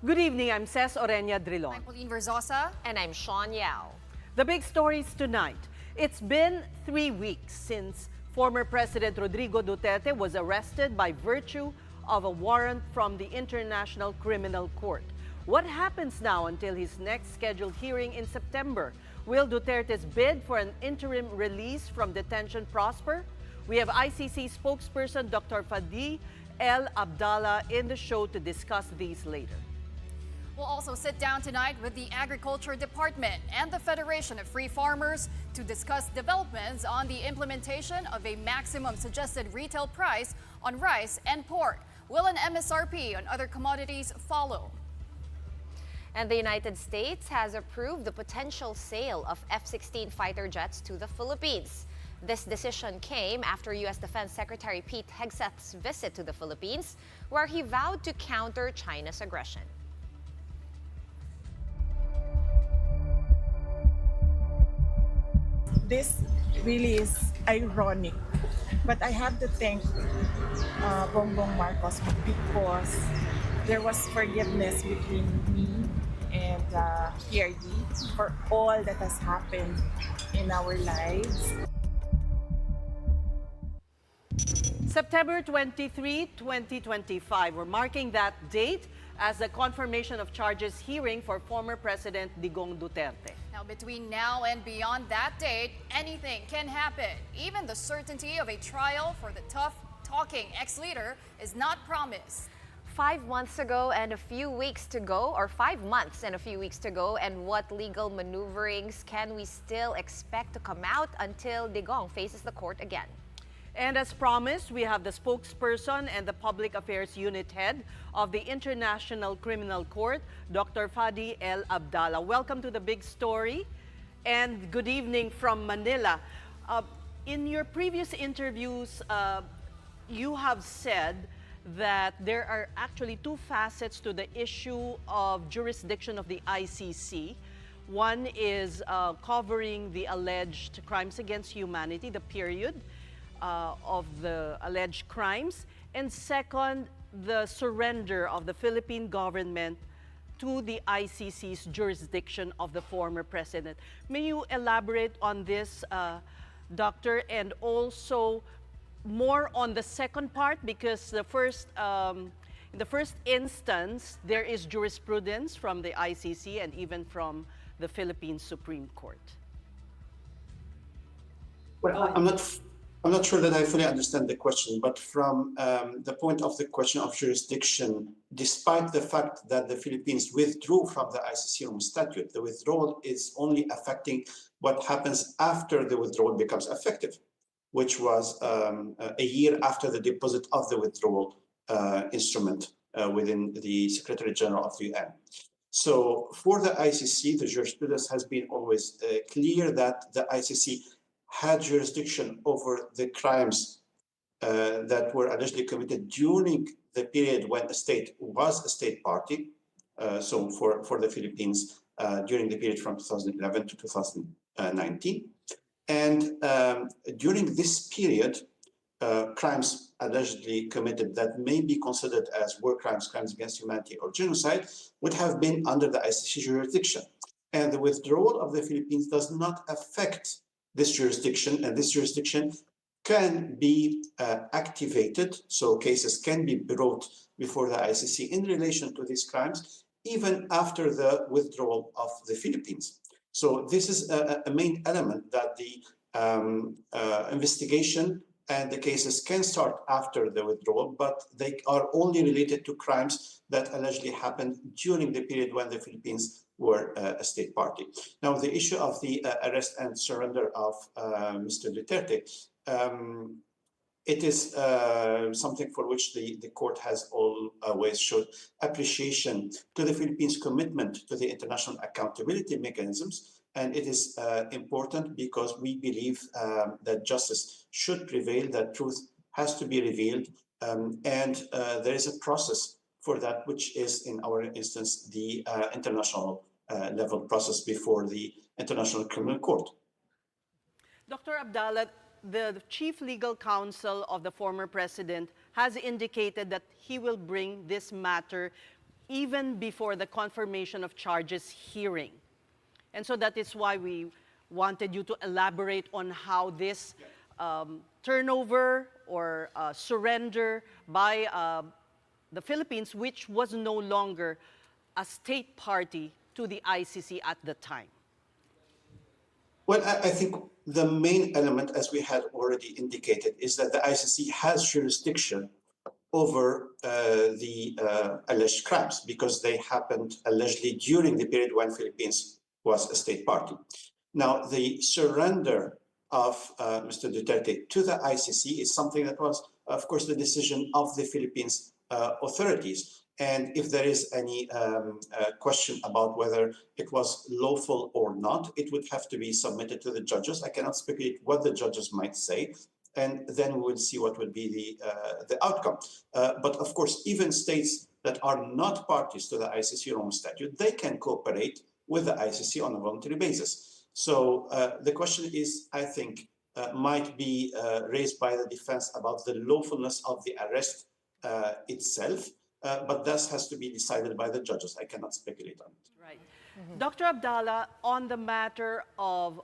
Good evening, I'm Ces Orenia Drilon. I'm Pauline Verzosa. And I'm Sean Yao. The big stories tonight. It's been 3 weeks since former President Rodrigo Duterte was arrested by virtue of a warrant from the International Criminal Court. What happens now until his next scheduled hearing in September? Will Duterte's bid for an interim release from detention prosper? We have ICC spokesperson Dr. Fadi El Abdallah in the show to discuss these later. We'll also sit down tonight with the Agriculture Department and the Federation of Free Farmers to discuss developments on the implementation of a maximum suggested retail price on rice and pork. Will an MSRP on other commodities follow? And the United States has approved the potential sale of F-16 fighter jets to the Philippines. This decision came after U.S. Defense Secretary Pete Hegseth's visit to the Philippines, where he vowed to counter China's aggression. This really is ironic, but I have to thank Bongbong Marcos because there was forgiveness between me and PRD for all that has happened in our lives. September 23, 2025. We're marking that date as the confirmation of charges hearing for former President Digong Duterte. Now, between now and beyond that date, anything can happen. Even the certainty of a trial for the tough-talking ex-leader is not promised. 5 months ago and a few weeks to go, or 5 months and a few weeks to go, and what legal maneuverings can we still expect to come out until Digong faces the court again? And as promised, we have the spokesperson and the Public Affairs Unit Head of the International Criminal Court, Dr. Fadi El Abdallah. Welcome to the big story and good evening from Manila. In your previous interviews, you have said that there are actually two facets to the issue of jurisdiction of the ICC. One is covering the alleged crimes against humanity, the period of the alleged crimes, and second, the surrender of the Philippine government to the ICC's jurisdiction of the former president. May you elaborate on this, Doctor, and also more on the second part, because the first, in the first instance, there is jurisprudence from the ICC and even from the Philippine Supreme Court. Well, I'm not sure that I fully understand the question, but from the point of the question of jurisdiction, despite the fact that the Philippines withdrew from the ICC Rome Statute, the withdrawal is only affecting what happens after the withdrawal becomes effective, which was a year after the deposit of the withdrawal instrument within the Secretary General of the UN. So for the ICC, the jurisprudence has been always clear that the ICC had jurisdiction over the crimes that were allegedly committed during the period when the state was a state party. So for the Philippines, during the period from 2011 to 2019. And during this period, crimes allegedly committed that may be considered as war crimes, crimes against humanity, or genocide would have been under the ICC jurisdiction. And the withdrawal of the Philippines does not affect this jurisdiction, and this jurisdiction can be activated, so cases can be brought before the ICC in relation to these crimes, even after the withdrawal of the Philippines. So this is a main element, that the investigation and the cases can start after the withdrawal, but they are only related to crimes that allegedly happened during the period when the Philippines were a state party. Now, the issue of the arrest and surrender of Mr. Duterte, it is something for which the court has always showed appreciation to the Philippines' commitment to the international accountability mechanisms. And it is important because we believe that justice should prevail, that truth has to be revealed, and there is a process for that, which is, in our instance, the international level process before the International Criminal Court. Dr. Abdallah, the chief legal counsel of the former president has indicated that he will bring this matter even before the confirmation of charges hearing. And so that is why we wanted you to elaborate on how this turnover or surrender by the Philippines, which was no longer a state party to the ICC at the time. Well, I think the main element, as we had already indicated, is that the ICC has jurisdiction over the alleged crimes because they happened allegedly during the period when Philippines was a state party. Now, the surrender of Mr. Duterte to the ICC is something that was, of course, the decision of the Philippines authorities. And if there is any question about whether it was lawful or not, it would have to be submitted to the judges. I cannot speculate what the judges might say, and then we will see what would be the outcome. But of course, even states that are not parties to the ICC Rome Statute, they can cooperate with the ICC on a voluntary basis. So the question is, I think, might be raised by the defense about the lawfulness of the arrest itself. But that has to be decided by the judges. I cannot speculate on it. Right. Dr. Abdallah, on the matter of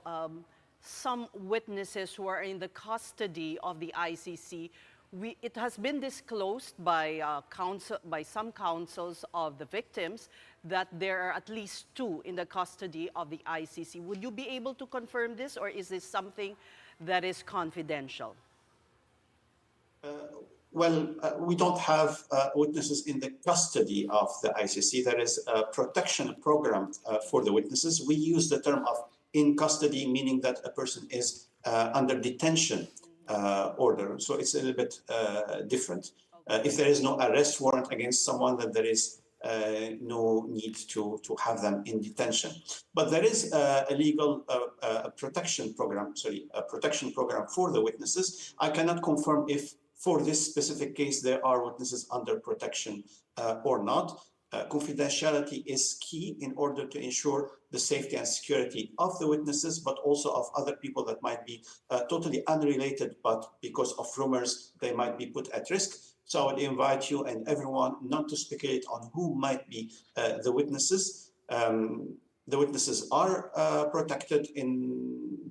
some witnesses who are in the custody of the ICC, it has been disclosed by some counsels of the victims that there are at least 2 in the custody of the ICC. Would you be able to confirm this, or is this something that is confidential? Well, we don't have witnesses in the custody of the ICC. There is a protection program for the witnesses. We use the term of in custody, meaning that a person is under detention order. So it's a little bit different. If there is no arrest warrant against someone, then there is no need to have them in detention. But there is a legal protection program for the witnesses. I cannot confirm if for this specific case there are witnesses under protection or not. Confidentiality is key in order to ensure the safety and security of the witnesses, but also of other people that might be totally unrelated, but because of rumors, they might be put at risk. So I would invite you and everyone not to speculate on who might be the witnesses. The witnesses are protected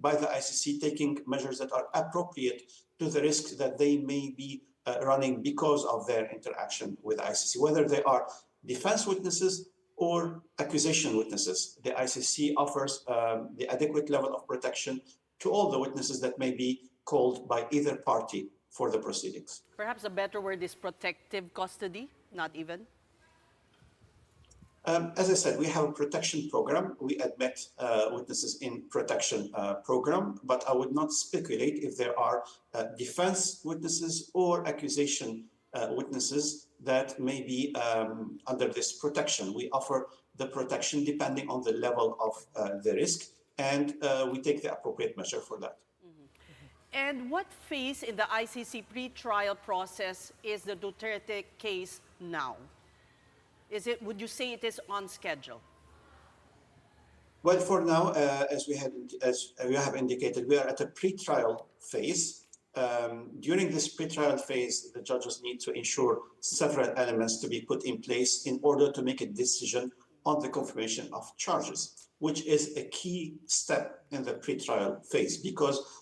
by the ICC, taking measures that are appropriate to the risks that they may be running because of their interaction with ICC, whether they are defense witnesses or accusation witnesses. The ICC offers the adequate level of protection to all the witnesses that may be called by either party for the proceedings. Perhaps a better word is protective custody, not even? As I said, we have a protection program. We admit witnesses in protection program, but I would not speculate if there are defense witnesses or accusation witnesses that may be under this protection. We offer the protection depending on the level of the risk, and we take the appropriate measure for that. And what phase in the ICC pre-trial process is the Duterte case now? Would you say it is on schedule? Well, for now, as we have indicated, we are at a pre-trial phase. During this pre-trial phase, the judges need to ensure several elements to be put in place in order to make a decision on the confirmation of charges, which is a key step in the pre-trial phase, because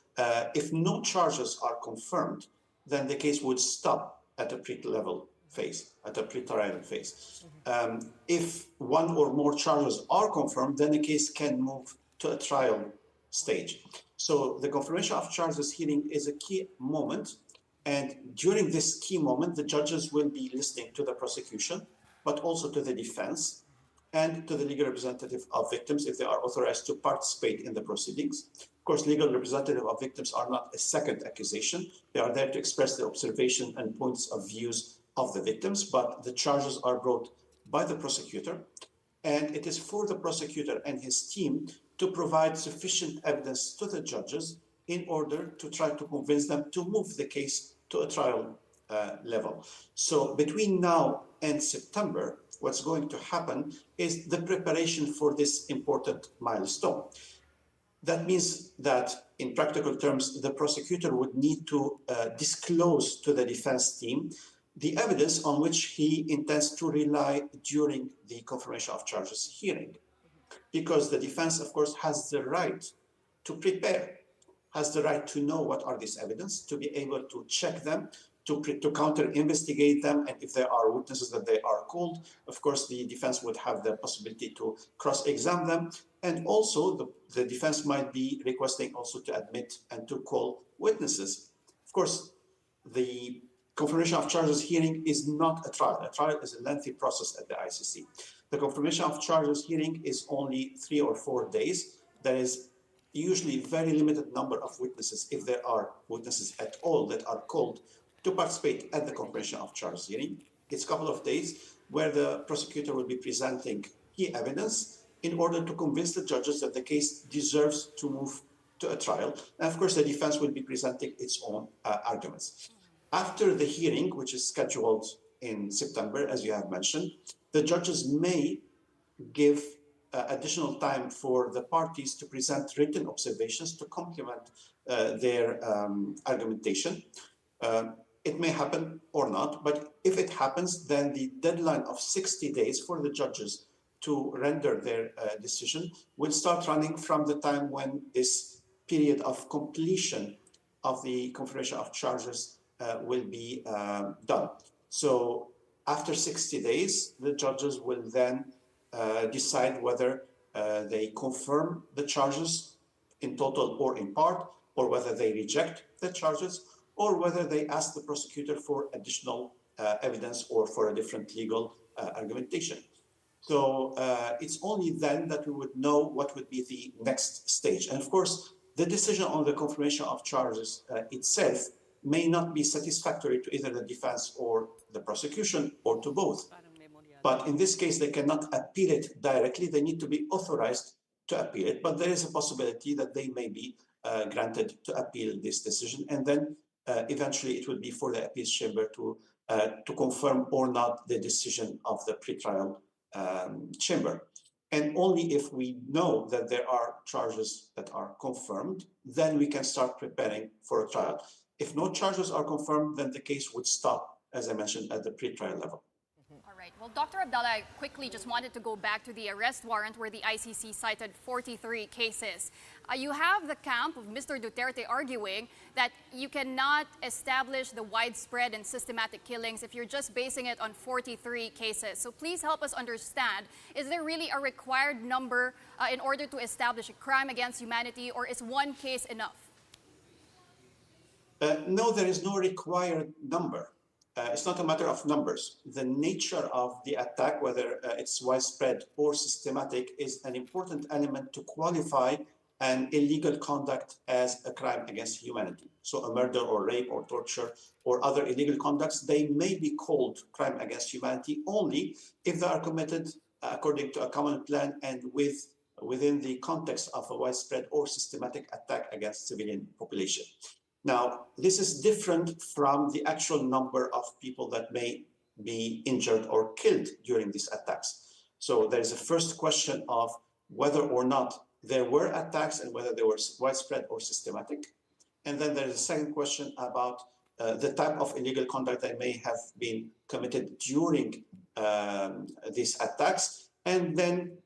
if no charges are confirmed, then the case would stop at a pre-level phase, at a pre-trial phase. If one or more charges are confirmed, then the case can move to a trial stage. So the confirmation of charges hearing is a key moment. And during this key moment, the judges will be listening to the prosecution, but also to the defense and to the legal representative of victims if they are authorized to participate in the proceedings. Of course, legal representative of victims are not a second accusation. They are there to express the observation and points of views of the victims, but the charges are brought by the prosecutor. And it is for the prosecutor and his team to provide sufficient evidence to the judges in order to try to convince them to move the case to a trial level. So between now and September, what's going to happen is the preparation for this important milestone. That means that in practical terms, the prosecutor would need to disclose to the defense team the evidence on which he intends to rely during the confirmation of charges hearing. Because the defense, of course, has the right to prepare, has the right to know what are these evidence, to be able to check them, to counter-investigate them, and if there are witnesses that they are called, of course, the defense would have the possibility to cross-examine them, and also the defense might be requesting also to admit and to call witnesses. Of course, the confirmation of charges hearing is not a trial. A trial is a lengthy process at the ICC. The confirmation of charges hearing is only 3 or 4 days. There is usually very limited number of witnesses, if there are witnesses at all, that are called to participate at the confirmation of charges hearing. It's a couple of days where the prosecutor will be presenting key evidence in order to convince the judges that the case deserves to move to a trial. And of course, the defense will be presenting its own arguments. After the hearing, which is scheduled in September, as you have mentioned, the judges may give additional time for the parties to present written observations to complement their argumentation. It may happen or not, but if it happens, then the deadline of 60 days for the judges to render their decision will start running from the time when this period of completion of the confirmation of charges will be done. So after 60 days, the judges will then decide whether they confirm the charges in total or in part, or whether they reject the charges, or whether they ask the prosecutor for additional evidence or for a different legal argumentation. So it's only then that we would know what would be the next stage. And of course, the decision on the confirmation of charges itself may not be satisfactory to either the defense or the prosecution, or to both. But in this case, they cannot appeal it directly. They need to be authorized to appeal it. But there is a possibility that they may be granted to appeal this decision. And then eventually it will be for the appeals chamber to confirm or not the decision of the pretrial chamber. And only if we know that there are charges that are confirmed, then we can start preparing for a trial. If no charges are confirmed, then the case would stop, as I mentioned, at the pretrial level. All right. Well, Dr. Abdallah, I quickly just wanted to go back to the arrest warrant where the ICC cited 43 cases. You have the camp of Mr. Duterte arguing that you cannot establish the widespread and systematic killings if you're just basing it on 43 cases. So please help us understand, is there really a required number in order to establish a crime against humanity, or is one case enough? No, there is no required number. It's not a matter of numbers. The nature of the attack, whether it's widespread or systematic, is an important element to qualify an illegal conduct as a crime against humanity. So a murder or rape or torture or other illegal conducts, they may be called crime against humanity only if they are committed according to a common plan and within the context of a widespread or systematic attack against civilian population. Now, this is different from the actual number of people that may be injured or killed during these attacks. So there is a first question of whether or not there were attacks and whether they were widespread or systematic. And then there is a second question about the type of illegal conduct that may have been committed during these attacks. And then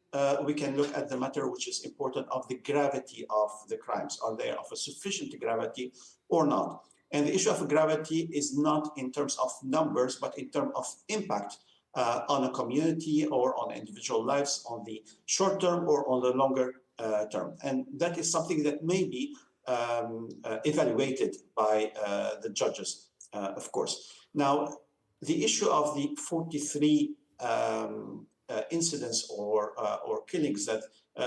we can look at the matter which is important of the gravity of the crimes. Are they of a sufficient gravity or not? And the issue of gravity is not in terms of numbers, but in terms of impact on a community or on individual lives, on the short term or on the longer term. And that is something that may be evaluated by the judges, of course. Now, the issue of the 43 incidents or killings that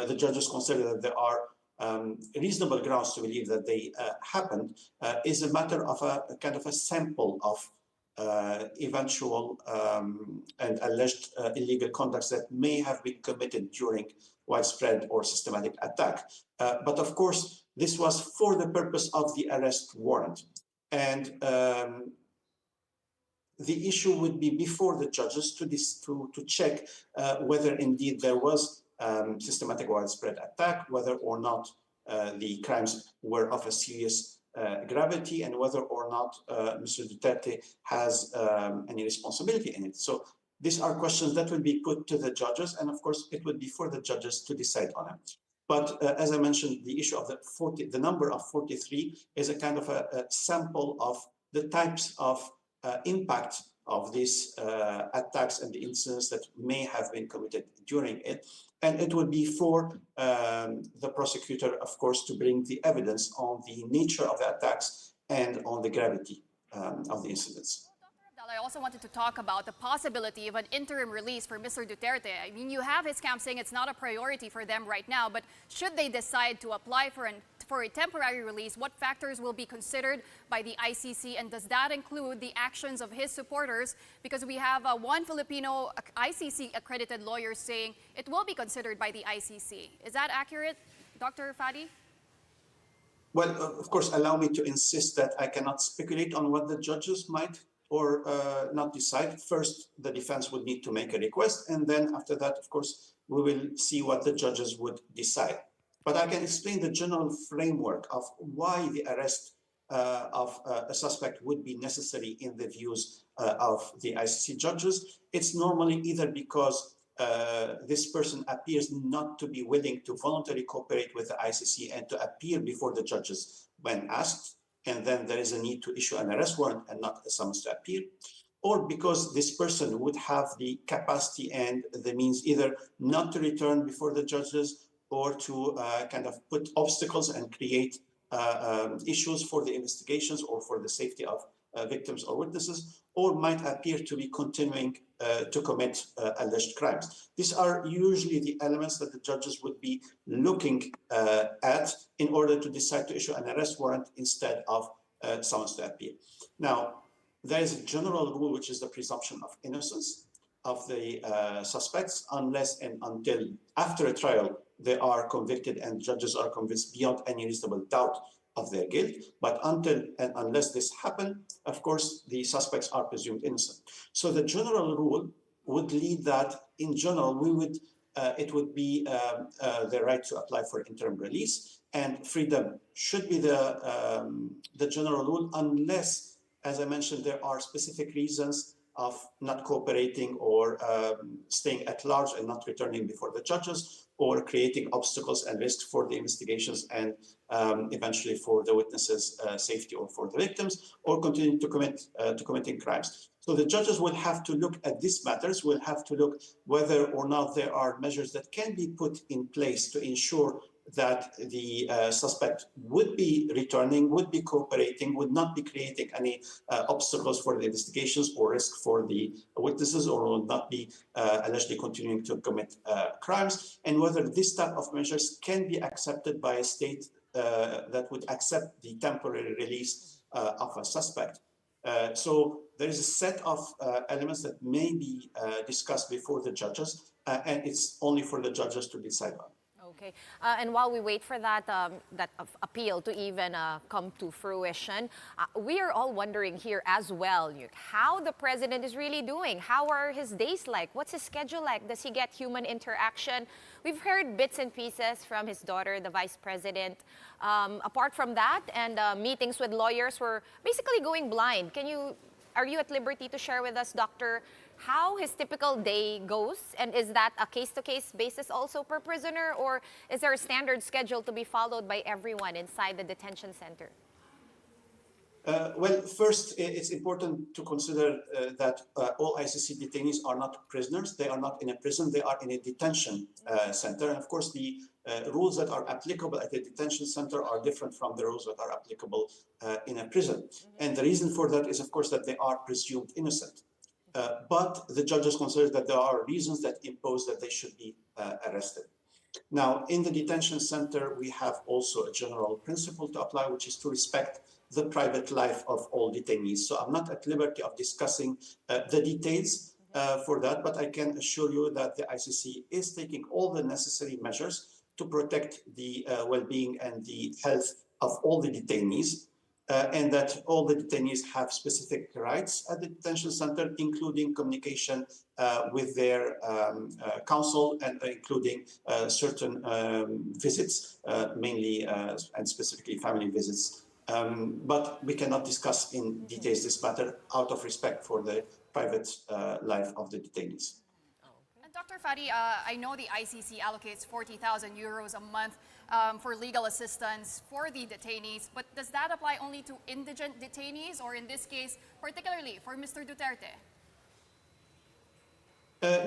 the judges consider that there are reasonable grounds to believe that they happened is a matter of a kind of a sample of eventual and alleged illegal conducts that may have been committed during widespread or systematic attack. But of course, this was for the purpose of the arrest warrant. And the issue would be before the judges to check whether indeed there was systematic widespread attack, whether or not the crimes were of a serious gravity and whether or not Mr. Duterte has any responsibility in it. So these are questions that will be put to the judges, and of course, it would be for the judges to decide on it. But as I mentioned, the issue of the number of 43 is a kind of a sample of the types of impact of these attacks and the incidents that may have been committed during it. And it would be for the prosecutor, of course, to bring the evidence on the nature of the attacks and on the gravity of the incidents. I also wanted to talk about the possibility of an interim release for Mr. Duterte. I mean, you have his camp saying it's not a priority for them right now, but should they decide to apply for a temporary release, what factors will be considered by the ICC, and does that include the actions of his supporters? Because we have one Filipino ICC-accredited lawyer saying it will be considered by the ICC. Is that accurate, Dr. Fadi? Well, of course, allow me to insist that I cannot speculate on what the judges might or not decide. First, the defense would need to make a request, and then after that, of course, we will see what the judges would decide. But I can explain the general framework of why the arrest of a suspect would be necessary in the views of the ICC judges. It's normally either because this person appears not to be willing to voluntarily cooperate with the ICC and to appear before the judges when asked, and then there is a need to issue an arrest warrant and not a summons to appear, or because this person would have the capacity and the means either not to return before the judges or to kind of put obstacles and create issues for the investigations or for the safety of victims or witnesses, or might appear to be continuing to commit alleged crimes. These are usually the elements that the judges would be looking at in order to decide to issue an arrest warrant instead of summons to appear. Now, there is a general rule, which is the presumption of innocence of the suspects, unless and until after a trial they are convicted and judges are convinced beyond any reasonable doubt of their guilt. But until and unless this happens, of course, the suspects are presumed innocent. So the general rule would lead that, in general, it would be the right to apply for interim release, and freedom should be the general rule, unless, as I mentioned, there are specific reasons of not cooperating or staying at large and not returning before the judges, or creating obstacles and risks for the investigations and eventually for the witnesses' safety or for the victims, or continuing to committing crimes. So the judges will have to look at these matters, will have to look whether or not there are measures that can be put in place to ensure that the suspect would be returning, would be cooperating, would not be creating any obstacles for the investigations or risk for the witnesses, or will not be allegedly continuing to commit crimes, and whether this type of measures can be accepted by a state that would accept the temporary release of a suspect. So there is a set of elements that may be discussed before the judges, and it's only for the judges to decide on. Okay, and while we wait for that appeal to even come to fruition, we are all wondering here as well, how the president is really doing. How are his days like? What's his schedule like? Does he get human interaction? We've heard bits and pieces from his daughter, the vice president. Apart from that, and meetings with lawyers were basically going blind. Are you at liberty to share with us, Doctor, how his typical day goes? And is that a case-to-case basis also per prisoner? Or is there a standard schedule to be followed by everyone inside the detention center? Well, first, it's important to consider that all ICC detainees are not prisoners. They are not in a prison. They are in a detention center. And of course, the rules that are applicable at a detention center are different from the rules that are applicable in a prison. And the reason for that is, of course, that they are presumed innocent. But the judges consider that there are reasons that impose that they should be arrested. Now, in the detention center, we have also a general principle to apply, which is to respect the private life of all detainees. So I'm not at liberty of discussing the details for that, but I can assure you that the ICC is taking all the necessary measures to protect the well-being and the health of all the detainees, and that all the detainees have specific rights at the detention center, including communication with their counsel, and including certain visits, mainly and specifically family visits But we cannot discuss in details this matter out of respect for the private life of the detainees. And Dr. Fadi, I know the ICC allocates 40,000 euros a month for legal assistance for the detainees, but does that apply only to indigent detainees, or in this case, particularly for Mr. Duterte?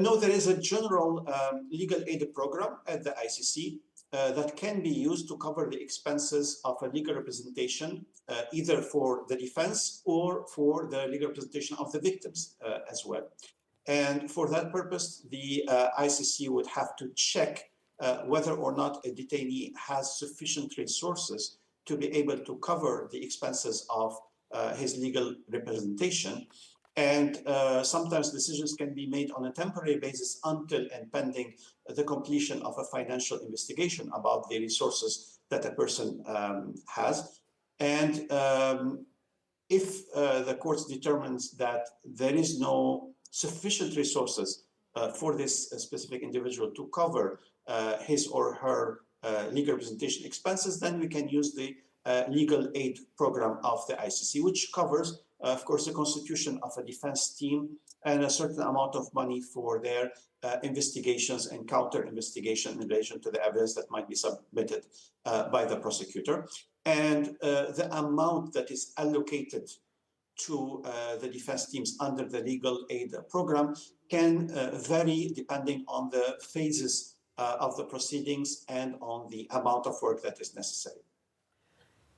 No, there is a general legal aid program at the ICC that can be used to cover the expenses of a legal representation, either for the defense or for the legal representation of the victims as well. And for that purpose, the ICC would have to check whether or not a detainee has sufficient resources to be able to cover the expenses of his legal representation. And sometimes decisions can be made on a temporary basis until and pending the completion of a financial investigation about the resources that a person has. And if the court determines that there is no sufficient resources for this specific individual to cover his or her legal representation expenses, then we can use the legal aid program of the ICC, which covers, of course, the constitution of a defense team and a certain amount of money for their investigations and counter-investigation in relation to the evidence that might be submitted by the prosecutor. And the amount that is allocated to the defense teams under the legal aid program can vary depending on the phases of the proceedings and on the amount of work that is necessary.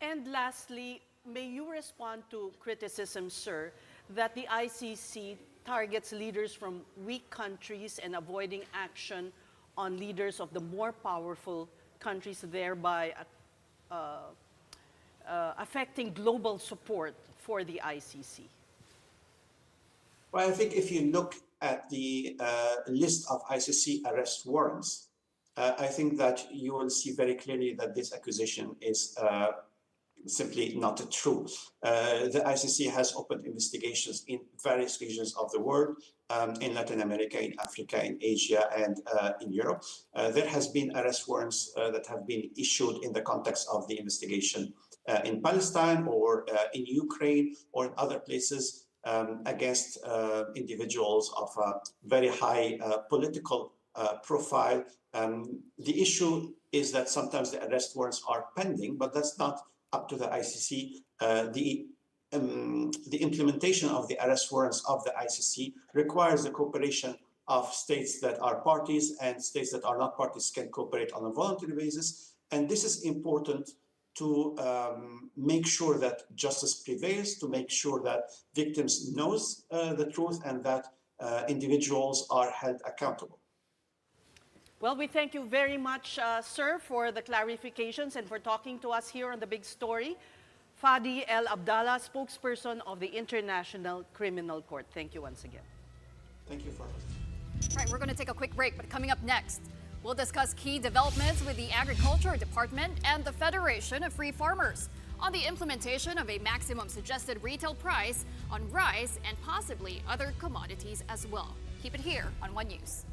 And lastly, may you respond to criticism, sir, that the ICC targets leaders from weak countries and avoiding action on leaders of the more powerful countries, thereby affecting global support for the ICC? Well, I think if you look at the list of ICC arrest warrants, I think that you will see very clearly that this accusation is simply not true. The ICC has opened investigations in various regions of the world, in Latin America, in Africa, in Asia, and in Europe. There has been arrest warrants that have been issued in the context of the investigation in Palestine or in Ukraine or in other places against individuals of a very high political profile. The issue is that sometimes the arrest warrants are pending, but that's not up to the ICC. The implementation of the arrest warrants of the ICC requires the cooperation of states that are parties, and states that are not parties can cooperate on a voluntary basis. And this is important to make sure that justice prevails, to make sure that victims knows the truth, and that individuals are held accountable. Well, we thank you very much, sir, for the clarifications and for talking to us here on The Big Story. Fadi El Abdallah, spokesperson of the International Criminal Court. Thank you once again. Thank you for All right, we're going to take a quick break, but coming up next, we'll discuss key developments with the Agriculture Department and the Federation of Free Farmers on the implementation of a maximum suggested retail price on rice and possibly other commodities as well. Keep it here on One News.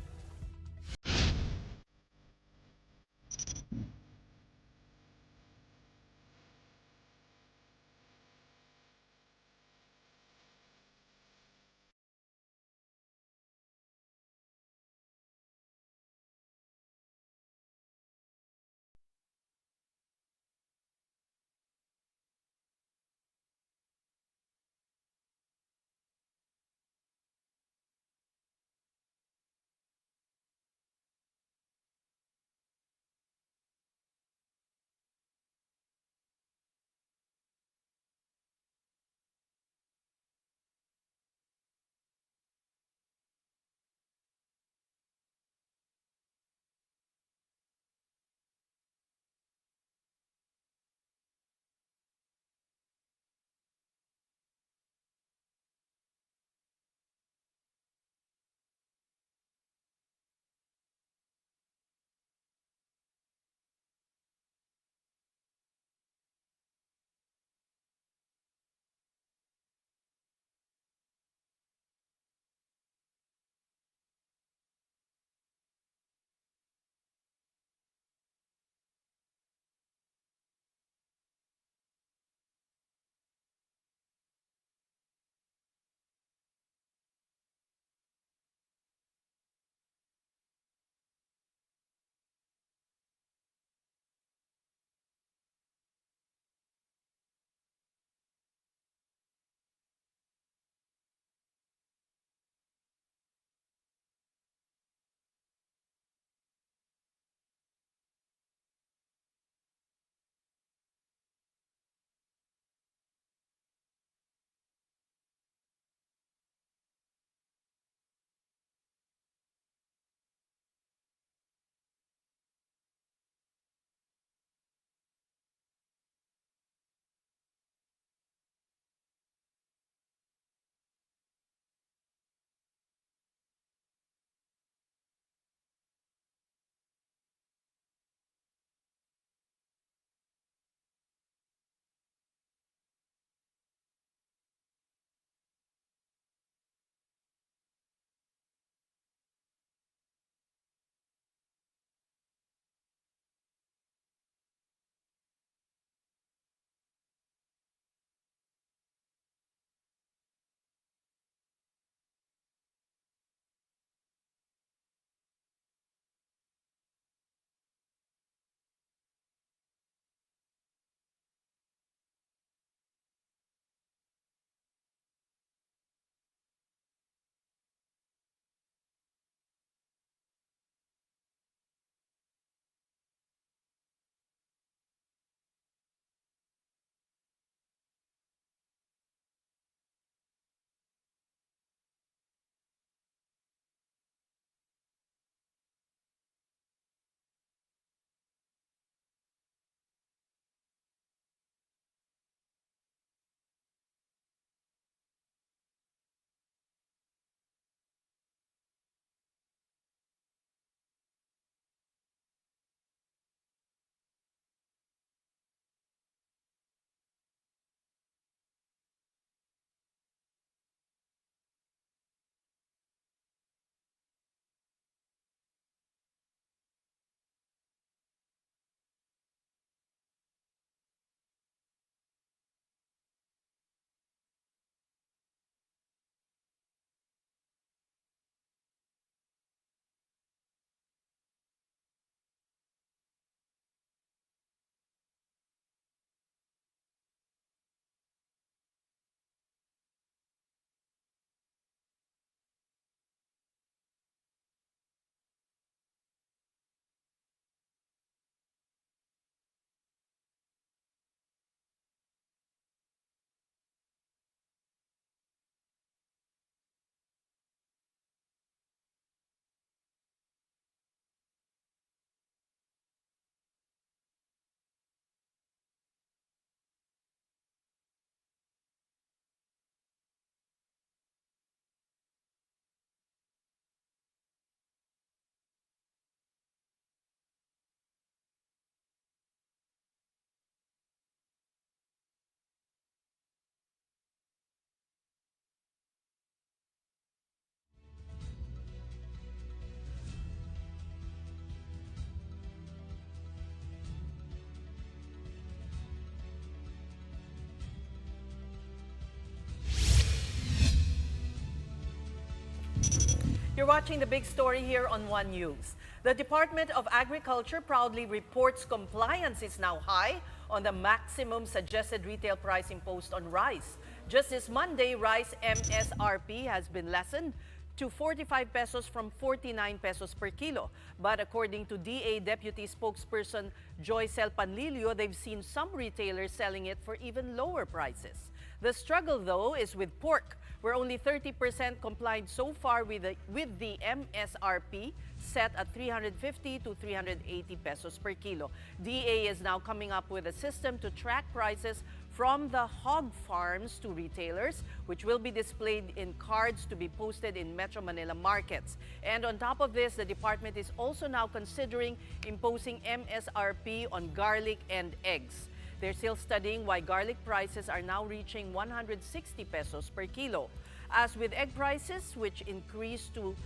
You're watching the big story here on One News. The Department of Agriculture proudly reports compliance is now high on the maximum suggested retail price imposed on rice. Just this Monday, rice MSRP has been lessened to 45 pesos from 49 pesos per kilo. But according to DA Deputy Spokesperson Joycel Panlilio, they've seen some retailers selling it for even lower prices. The struggle, though, is with pork, where only 30% complied so far with the MSRP set at 350 to 380 pesos per kilo. DA is now coming up with a system to track prices from the hog farms to retailers, which will be displayed in cards to be posted in Metro Manila markets. And on top of this, the department is also now considering imposing MSRP on garlic and eggs. They're still studying why garlic prices are now reaching 160 pesos per kilo. As with egg prices, which increased to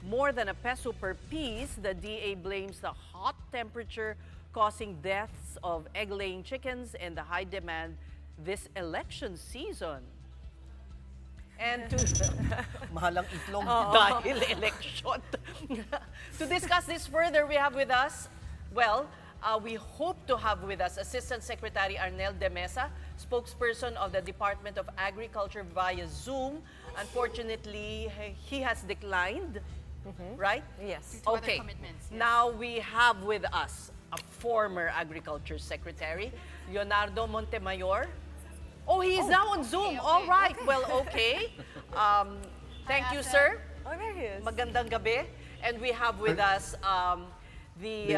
more than a peso per piece, the DA blames the hot temperature causing deaths of egg-laying chickens and the high demand this election season. And to mahalang itlog dahil election. To discuss this further, we have with us, we hope to have with us Assistant Secretary Arnel de Mesa, spokesperson of the Department of Agriculture via Zoom. Unfortunately, he has declined, right? Yes. To other Okay. commitments, yes. Now we have with us a former Agriculture Secretary, Leonardo Montemayor. Oh, he is now on Zoom. okay, All okay. right. Well, okay. Thank you, Ate. sir. Oh, there he is. Magandang gabi. And we have with us the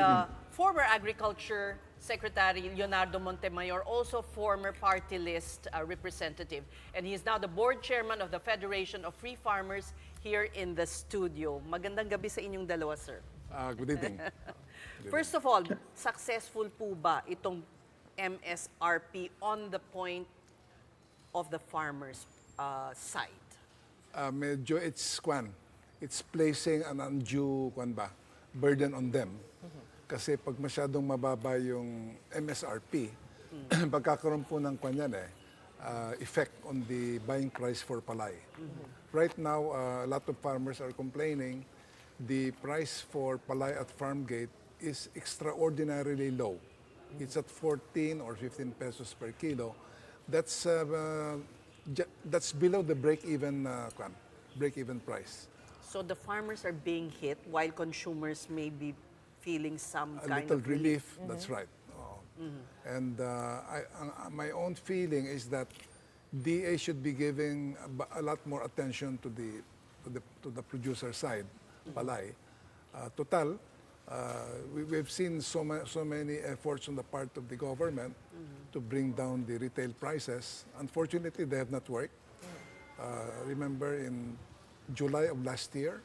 former Agriculture Secretary Leonardo Montemayor, also former party list representative. And he is now the board chairman of the Federation of Free Farmers here in the studio. Magandang gabi sa inyong dalawa, sir. Good evening. First of all, successful po ba itong MSRP on the point of the farmers' side? Medyo it's placing an undue burden on them. Kasi pag masyadong mababa yung MSRP, pagkakaroon po ng effect on the buying price for palay. Right now, a lot of farmers are complaining the price for palay at farm gate is extraordinarily low. It's at 14 or 15 pesos per kilo. That's below the break-even price. So the farmers are being hit while consumers may be feeling some A kind little of relief. That's right. And my own feeling is that DA should be giving a lot more attention to the producer side, palay. Total, we've seen so many efforts on the part of the government to bring down the retail prices. Unfortunately, they have not worked. Remember in July of last year,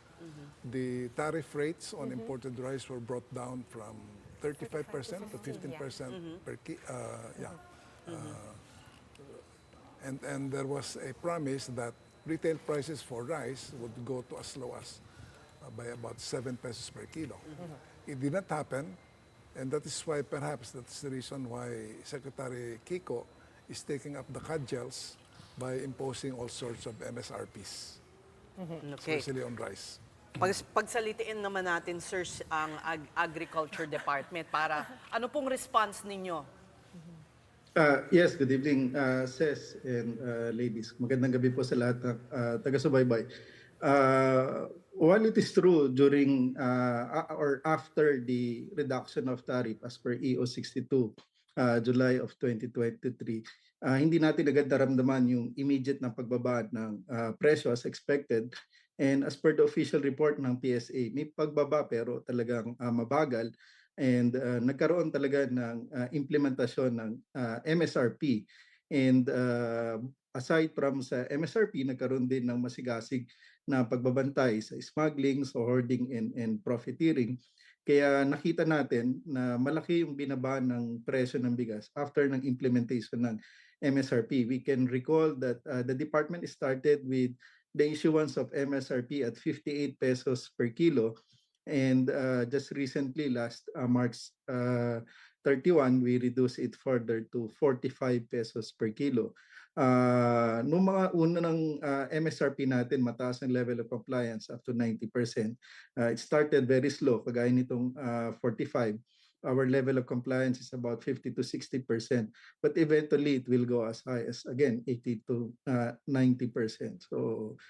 the tariff rates on imported rice were brought down from 35% to 15% per and there was a promise that retail prices for rice would go to as low as by about 7 pesos per kilo. It did not happen, and that is why perhaps that's the reason why Secretary Kiko is taking up the cudgels by imposing all sorts of MSRPs, Okay. especially on rice. Pagsalitiin naman natin, sir, ang Agriculture Department para ano pong response ninyo? Yes, good evening, Ses and ladies. Magandang gabi po sa lahat ng taga-subaybay. While it is true during or after the reduction of tariff as per EO 62, July of 2023, hindi natin agad naramdaman yung immediate na pagbaba ng presyo as expected. And as per the official report ng PSA, may pagbaba pero talagang mabagal. And nagkaroon talaga ng implementasyon ng MSRP. And aside from sa MSRP, nagkaroon din ng masigasig na pagbabantay sa smuggling, sa hoarding and profiteering. Kaya nakita natin na malaki yung binaba ng presyo ng bigas after ng implementation ng MSRP. We can recall that the department started with the issuance of MSRP at 58 pesos per kilo. And just recently, last March 31, we reduce it further to 45 pesos per kilo. Nung mga una ng MSRP natin, mataas ang level of compliance up to 90%. It started very slow, kagaya nitong 45. Our level of compliance is about 50 to 60%. But eventually, it will go as high as, again, 80 to 90%. So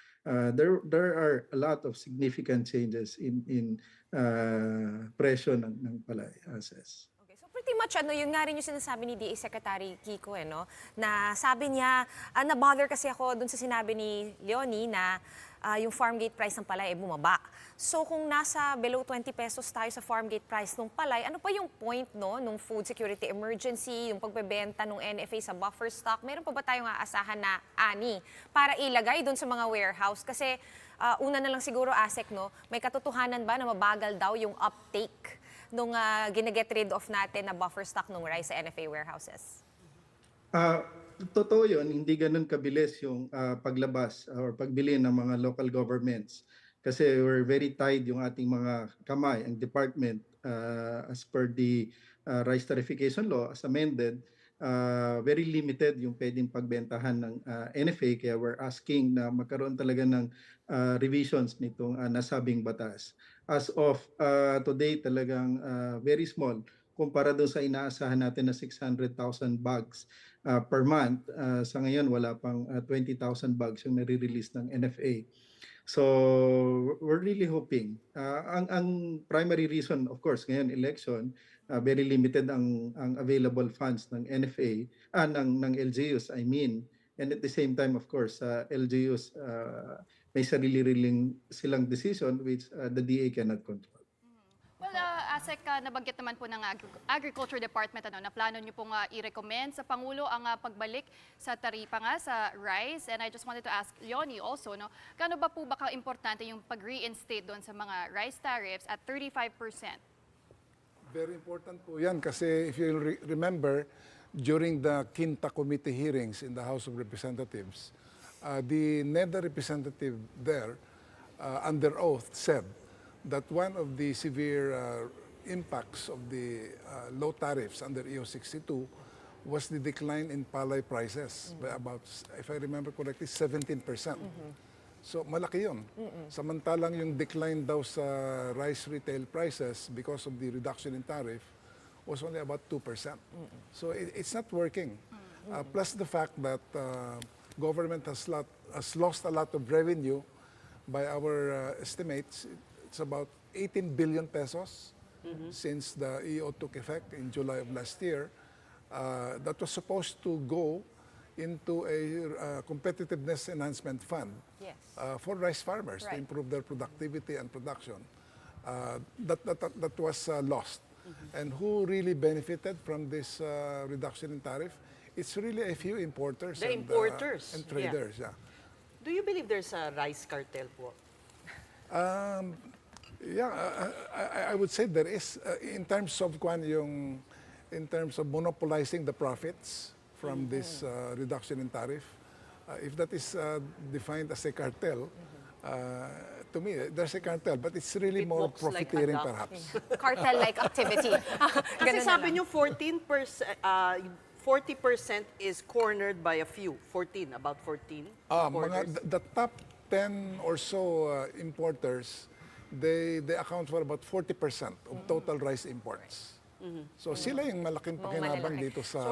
there are a lot of significant changes in presyo ng palay assets. Okay, so pretty much yun nga rin yung sinasabi ni DA Secretary Kiko no, na sabi niya na-bother kasi ako dun sa sinabi ni Leonie na yung farm gate price ng palay ay bumaba. So kung nasa below 20 pesos tayo sa farm gate price ng palay, ano pa yung point no nung food security emergency, yung pagbebenta ng NFA sa buffer stock? Meron pa ba tayong aasahan na ani para ilagay dun sa mga warehouse? Kasi una na lang siguro, ASEC, no, may katotohanan ba na mabagal daw yung uptake nung ginaget rid of natin na buffer stock ng rice sa NFA warehouses? Totoo yun, hindi ganun kabilis yung paglabas or pagbili ng mga local governments. Kasi we're very tied yung ating mga kamay, ang department, as per the rice tarification law as amended, very limited yung pwedeng pagbentahan ng NFA. Kaya we're asking na magkaroon talaga ng revisions nitong nasabing batas. As of today, talagang very small kumpara doon sa inaasahan natin na 600,000 bags per month. Sa ngayon, wala pang 20,000 bags yung nare-release ng NFA. So, we're really hoping. Ang primary reason, of course, ngayon election, very limited ang available funds ng NFA, ng LGUs, I mean. And at the same time, of course, LGUs may sarili-riling silang decision which the DA cannot control. Well, ASEC, nabanggit naman po ng Agriculture Department na plano nyo pong i-recommend sa Pangulo ang pagbalik sa taripa nga sa rice. And I just wanted to ask Leonie also, no, gaano ba po importante yung pag-reinstate doon sa mga rice tariffs at 35%? Very important po yan kasi if you remember, during the Quinta Committee hearings in the House of Representatives, the NEDA representative there, under oath, said that one of the severe impacts of the low tariffs under EO 62 was the decline in palay prices by about, if I remember correctly, 17%. So malaki yun. Samantalang yung decline daw sa rice retail prices because of the reduction in tariff was only about 2%. So it's not working. Plus the fact that government has lost a lot of revenue by our estimates. It's about 18 billion pesos since the EO took effect in July of last year. That was supposed to go into a competitiveness enhancement fund for rice farmers to improve their productivity and production. That was lost. And who really benefited from this reduction in tariff? It's really a few importers and traders. Yeah. Do you believe there's a rice cartel po? Yeah, I would say there is in terms of monopolizing the profits from this reduction in tariff. If that is defined as a cartel, to me, there's a cartel, but it's really It more looks like profiteering a duck. perhaps. Cartel-like activity. Kasi Ganun na sabi lang. nyo 40% is cornered by a few. 14, about 14 importers. The top 10 or so importers, they account for about 40% of total rice imports. So sila yung malaking pakinabang malalaki. dito sa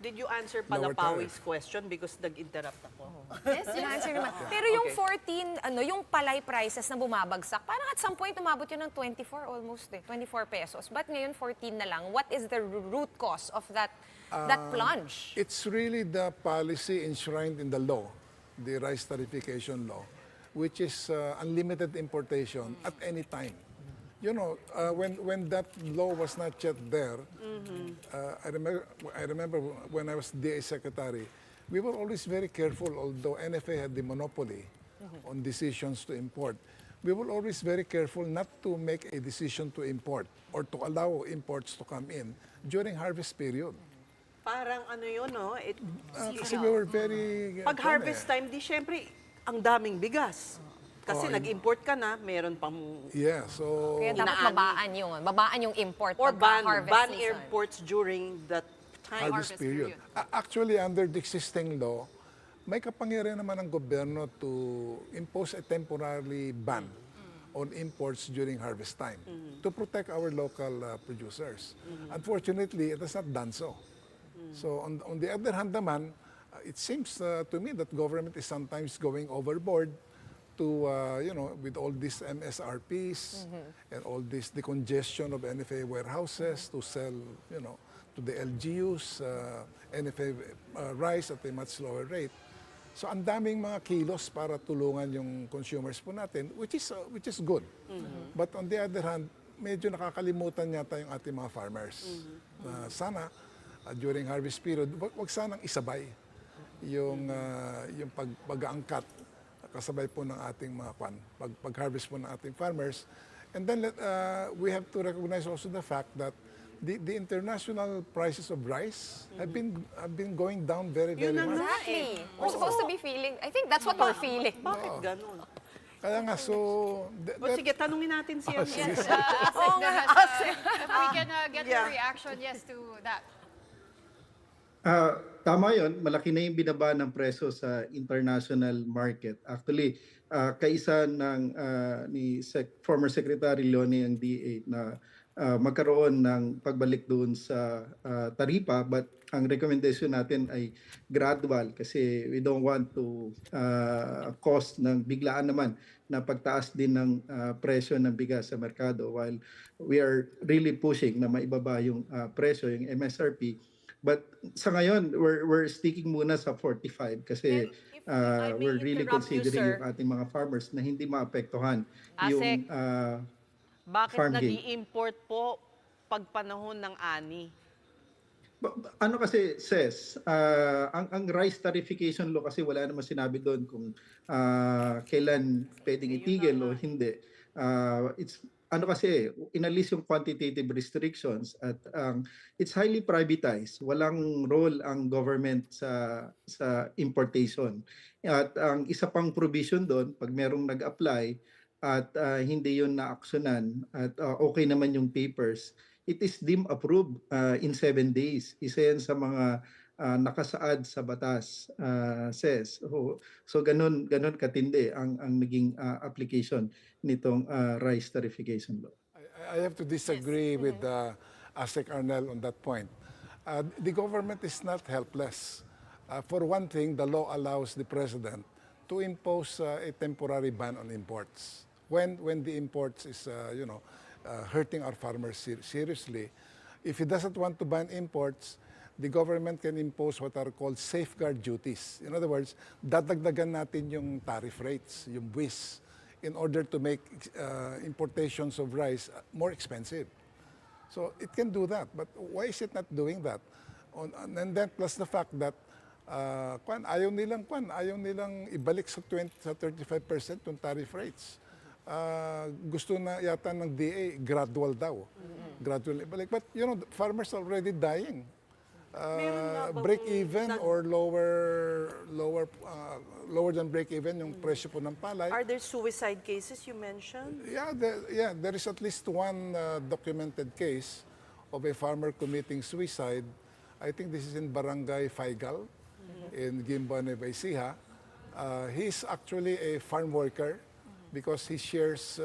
Did you answer lower Palapawi's question because nag-interrupt ako? Yes, in-answer naman. Pero yung 14, yung palay prices na bumabagsak, parang at some point umabot yun ng 24 almost 24 pesos. But ngayon 14 na lang. What is the root cause of that plunge? It's really the policy enshrined in the law, the rice tarification law, which is unlimited importation at any time. You know, when that law was not yet there, I remember when I was DA Secretary, we were always very careful, although NFA had the monopoly on decisions to import. We were always very careful not to make a decision to import or to allow imports to come in during harvest period. Parang ano yun, no? Kasi we were very... Pag harvest time, di syempre, ang daming bigas. Kasi nag-import ka na, meron pang Yeah, so Kaya dapat babaan yung import or pagka ban harvest ban season. imports during that time. harvest period. Actually, under the existing law, may kapangyarihan naman ng gobyerno to impose a temporary ban on imports during harvest time to protect our local producers. Unfortunately, it has not done so. So on the other hand naman, it seems to me that government is sometimes going overboard to, with all these MSRPs and all this decongestion of NFA warehouses to sell, to the LGUs, NFA rice at a much lower rate. So ang daming mga kilos para tulungan yung consumers po natin, which is good. But on the other hand, medyo nakakalimutan yata yung ating mga farmers. Sana during harvest period, wag sanang isabay yung pag-aangkat kasabay po ng ating mga pag-harvest po ng ating farmers. And then we have to recognize also the fact that the international prices of rice have been going down very much. Exactly. We're supposed to be feeling, I think that's what we're feeling. Bakit ganun? Kaya nga, so... O sige, tanungin natin siya. Yes, Asik, if we can get your reaction, yes, to that. Tama yon, malaki na yung binaba ng preso sa international market. Actually, kaisa ng ni former Secretary Leone ang DA na magkaroon ng pagbalik doon sa taripa, but ang recommendation natin ay gradual kasi we don't want to cause ng biglaan naman na pagtaas din ng presyo ng bigas sa merkado while we are really pushing na maibaba yung presyo, yung MSRP. But sa ngayon, we're sticking muna sa 45 kasi I may we're really interrupt you, considering sir. yung ating mga farmers na hindi maapektuhan Asik, yung bakit farm gate. nag-i-import po pag panahon ng ani? Ano kasi, ang rice tarification law kasi wala naman sinabi doon kung kailan pwedeng itigil o hindi. It's ano kasi, inalis yung quantitative restrictions at it's highly privatized. Walang role ang government sa importation. At ang isa pang provision doon, pag merong nag-apply at hindi yun na-aksyonan at okay naman yung papers, it is deemed approved in 7 days. Isa yan sa mga nakasaad sa batas, says. So ganun katindi ang naging application nitong rice tarification law. I have to disagree with Asik Arnel on that point. The government is not helpless. For one thing, the law allows the president to impose a temporary ban on imports. When the imports is, hurting our farmers seriously, if he doesn't want to ban imports, the government can impose what are called safeguard duties. In other words, dadagdagan natin yung tariff rates, yung buwis, in order to make importations of rice more expensive. So it can do that, but why is it not doing that? And then plus the fact that ayaw nilang ibalik sa 35% yung tariff rates. Gusto na yata ng DA gradual daw. Gradual ibalik. But farmers are already dying. Break even or lower than break even yung presyo po ng palay. Are there suicide cases you mentioned? Yeah, there is at least one documented case of a farmer committing suicide. I think this is in Barangay Faigal in Gimba, Nueva Ecija. He's actually a farm worker because he shares,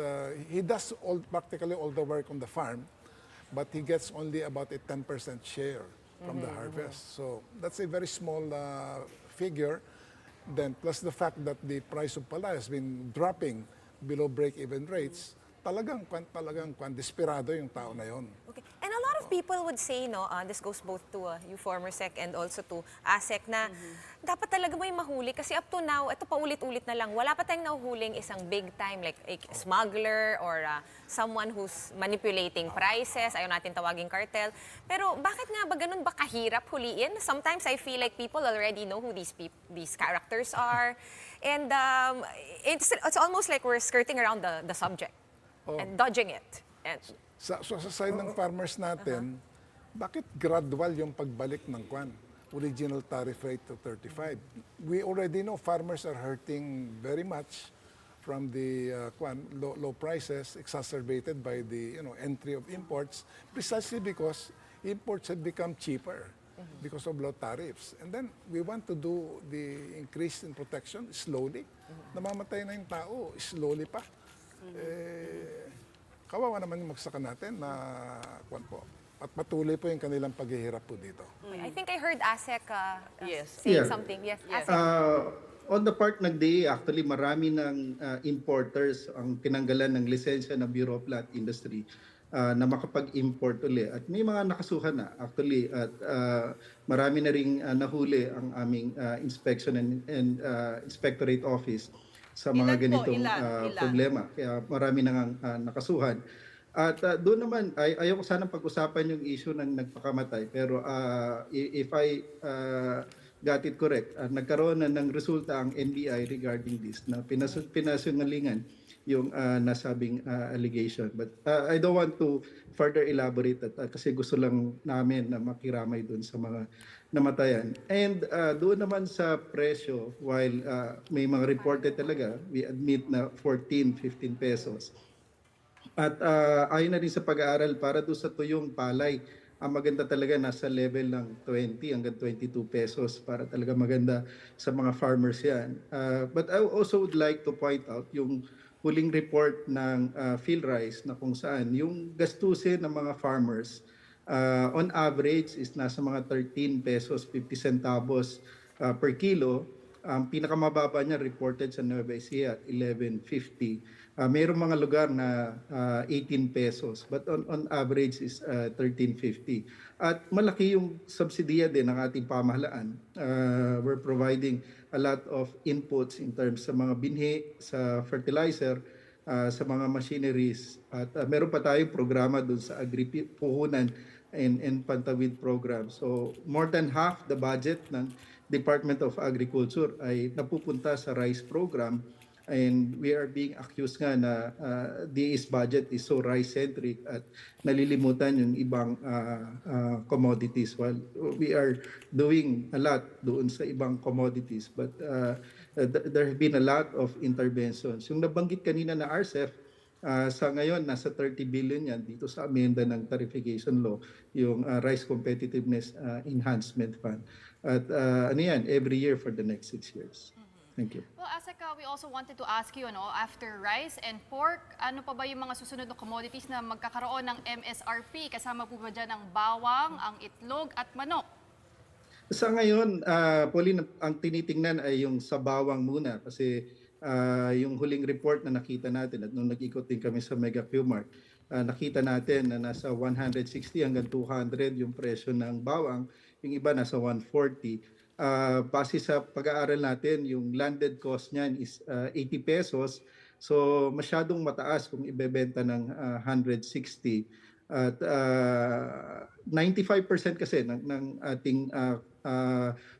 he does practically all the work on the farm, but he gets only about a 10% share from the harvest. So that's a very small figure. Then plus the fact that the price of palay has been dropping below break-even rates, talagang desperado yung tao na yon. Okay. And a lot of people would say, this goes both to you former Sec and also to ASEC, na dapat talaga may mahuli kasi up to now, ito paulit-ulit na lang, wala pa tayong nahuhuling isang big time like a smuggler or someone who's manipulating prices, ayaw natin tawaging cartel. Pero bakit nga ba ganun ba kahirap huliin? Sometimes I feel like people already know who these characters are. And it's almost like we're skirting around the subject and dodging it. And, sa side ng farmers natin, bakit gradual yung pagbalik ng original tariff rate to 35? We already know farmers are hurting very much from the low prices exacerbated by the entry of imports, precisely because imports had become cheaper because of low tariffs. And then we want to do the increase in protection slowly. Namamatay na yung tao, slowly pa. Kawawa naman yung magsaka natin na at patuloy po yung kanilang paghihirap po dito. I think I heard ASEC Yes. saying Yeah. something. Yes, Yes. ASEC. On the part ng DA, actually marami ng importers ang tinanggalan ng lisensya ng Bureau of Land Industry na makapag-import uli. At may mga nakasuhan na actually at marami na ring nahuli ang aming inspection and inspectorate office sa mga Ilan po? ganitong Ilan? problema. Kaya marami na nakasuhan. At doon naman, ayaw ko sanang pag-usapan yung issue ng nagpakamatay. Pero if I got it correct, nagkaroon na ng resulta ang NBI regarding this na pinasungalingan yung nasabing allegation. But I don't want to further elaborate that kasi gusto lang namin na makiramay doon sa mga namatayan. And doon naman sa presyo, while may mga reported talaga, we admit na 14, 15 pesos. At ayon na rin sa pag-aaral, para doon sa tuyong palay, ang maganda talaga nasa level ng 20 hanggang 22 pesos para talaga maganda sa mga farmers yan. But I also would like to point out yung huling report ng PhilRice na kung saan yung gastusin ng mga farmers on average is nasa mga 13 pesos 50 centavos per kilo. Ang pinakamababa niya reported sa Nueva Ecija, 11.50. Mayroong mga lugar na 18 pesos, but on average is 13.50. At malaki yung subsidiya din ng ating pamahalaan. We're providing a lot of inputs in terms sa mga binhi, sa fertilizer, sa mga machineries. At meron pa tayong programa doon sa agri-puhunan and pantawid program. So more than half the budget ng Department of Agriculture ay napupunta sa rice program, and we are being accused nga na DA's budget is so rice-centric at nalilimutan yung ibang commodities. While we are doing a lot doon sa ibang commodities, but there have been a lot of interventions. Yung nabanggit kanina na RCEP, sa ngayon, nasa 30 billion yan dito sa amenda ng tarification law, yung Rice Competitiveness Enhancement Fund. At ano yan, every year for the next 6 years. Thank you. Well, ASEC, we also wanted to ask you, after rice and pork, ano pa ba yung mga susunod na commodities na magkakaroon ng MSRP? Kasama po ba dyan ang bawang, ang itlog at manok? Sa ngayon, Pauline, ang tinitingnan ay yung sa bawang muna kasi yung huling report na nakita natin at nung nag-ikot din kami sa Mega Q-Mart, nakita natin na nasa 160 hanggang 200 yung presyo ng bawang, yung iba nasa 140. Base sa pag-aaral natin, yung landed cost niyan is 80 pesos. So masyadong mataas kung ibebenta ng 160. At 95% kasi ng ating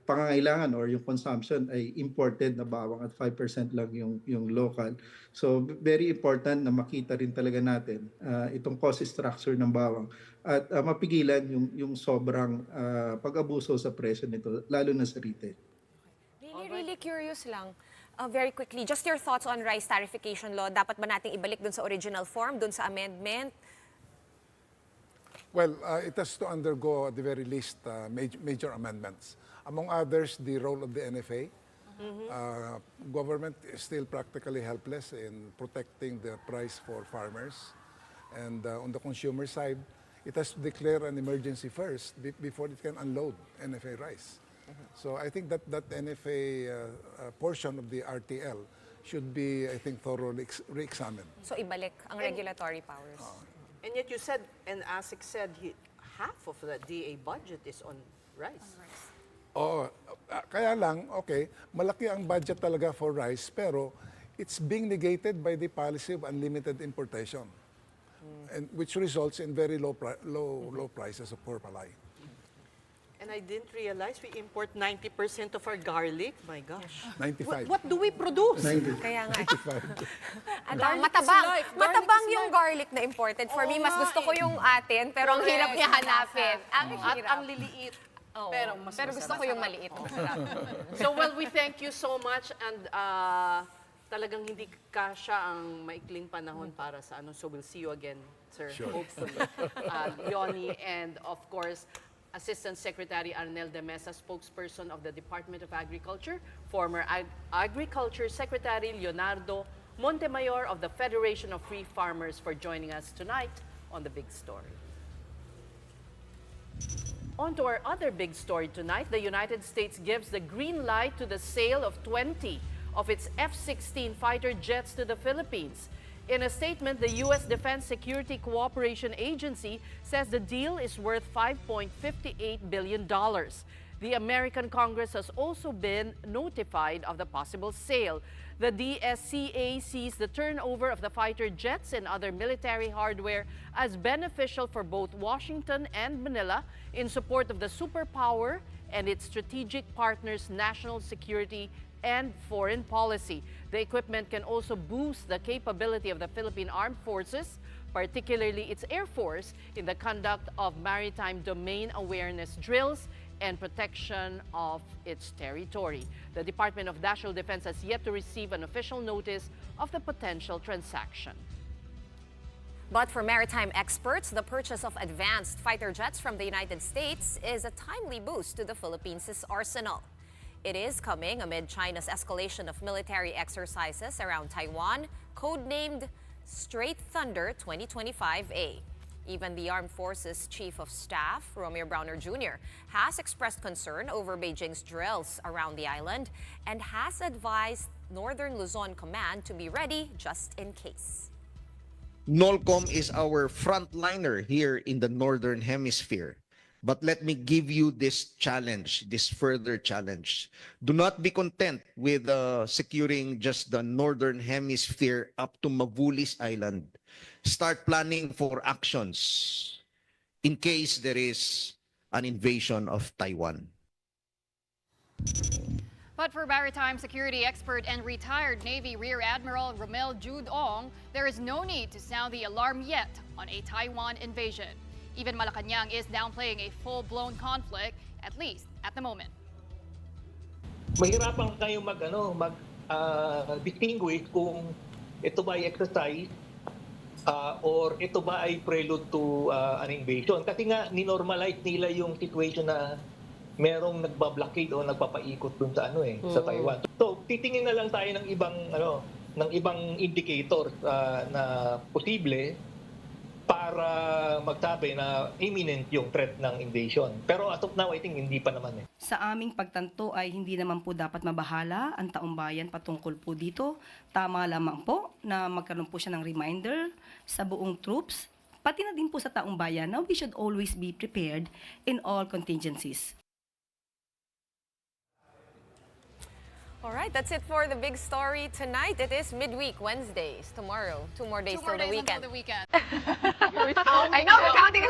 pangangailangan or yung consumption ay imported na bawang at 5% lang yung local. So very important na makita rin talaga natin itong cost structure ng bawang at mapigilan yung sobrang pag-abuso sa presyo nito, lalo na sa retail. Really curious lang. Very quickly, just your thoughts on rice tarification law. Dapat ba nating ibalik dun sa original form, dun sa amendment? Well, it has to undergo at the very least major amendments. Among others, the role of the NFA. Government is still practically helpless in protecting the price for farmers. And on the consumer side, it has to declare an emergency first before it can unload NFA rice. So I think that NFA portion of the RTL should be, I think, thoroughly re-examined. So ibalik ang regulatory powers. And yet you said, and ASIC said, half of the DA budget is on rice. Oo, kaya lang, okay, malaki ang budget talaga for rice, pero it's being negated by the policy of unlimited importation, and which results in very low prices of pork palay. And I didn't realize we import 90% of our garlic. My gosh. 95. What do we produce? Kaya nga. 95. Garlic Matabang. is life. Matabang Garlic is yung life. garlic na imported. For me, mas gusto ko yung atin, pero ang hirap niya hanapin. Ang At hirap. ang liliit. Oo. Pero Pero gusto ko yung maliit. So, well, we thank you so much and talagang hindi kasya ang maikling panahon para sa ano. So we'll see you again, sir. Sure. Hopefully. Yoni, and of course, Assistant Secretary Arnel de Mesa, spokesperson of the Department of Agriculture, former Agriculture Secretary Leonardo Montemayor of the Federation of Free Farmers for joining us tonight on The Big Story. On to our other big story tonight. The United States gives the green light to the sale of 20 of its F-16 fighter jets to the Philippines. In a statement, the U.S. Defense Security Cooperation Agency says the deal is worth $5.58 billion. The American Congress has also been notified of the possible sale. The DSCA sees the turnover of the fighter jets and other military hardware as beneficial for both Washington and Manila in support of the superpower and its strategic partners' national security and foreign policy. The equipment can also boost the capability of the Philippine Armed Forces, particularly its Air Force, in the conduct of maritime domain awareness drills and protection of its territory. The Department of National Defense has yet to receive an official notice of the potential transaction. But for maritime experts, the purchase of advanced fighter jets from the United States is a timely boost to the Philippines' arsenal. It is coming amid China's escalation of military exercises around Taiwan, codenamed Straight Thunder 2025A. Even the Armed Forces Chief of Staff, Romeo Browner Jr., has expressed concern over Beijing's drills around the island and has advised Northern Luzon Command to be ready just in case. NOLCOM is our frontliner here in the Northern Hemisphere. But let me give you this challenge, this further challenge. Do not be content with securing just the Northern Hemisphere up to Mavulis Island. Start planning for actions in case there is an invasion of Taiwan. But for maritime security expert and retired Navy Rear Admiral Romel Jude Ong, there is no need to sound the alarm yet on a Taiwan invasion. Even Malacanang is downplaying a full-blown conflict, at least at the moment. Mahirapan kayo distinguish kung ito ba ay exercise or ito ba ay prelude to an invasion. Kasi nga, ninormalize nila yung situation na merong nagbablockade o nagpapaikot dun sa sa Taiwan. So, titingin na lang tayo ng ibang indicators na posible para magsabi na imminent yung threat ng invasion. Pero as of now, I think hindi pa naman Sa aming pagtanto ay hindi naman po dapat mabahala ang taong bayan patungkol po dito. Tama lamang po na magkaroon po siya ng reminder sa buong troops, pati na din po sa taong bayan na we should always be prepared in all contingencies. All right, that's it for the big story tonight. It is midweek Wednesdays. Tomorrow, 2 more days till the weekend. Until the weekend. I know, we're counting.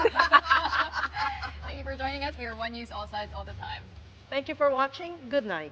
Thank you for joining us. We are One News All Sides all the time. Thank you for watching. Good night.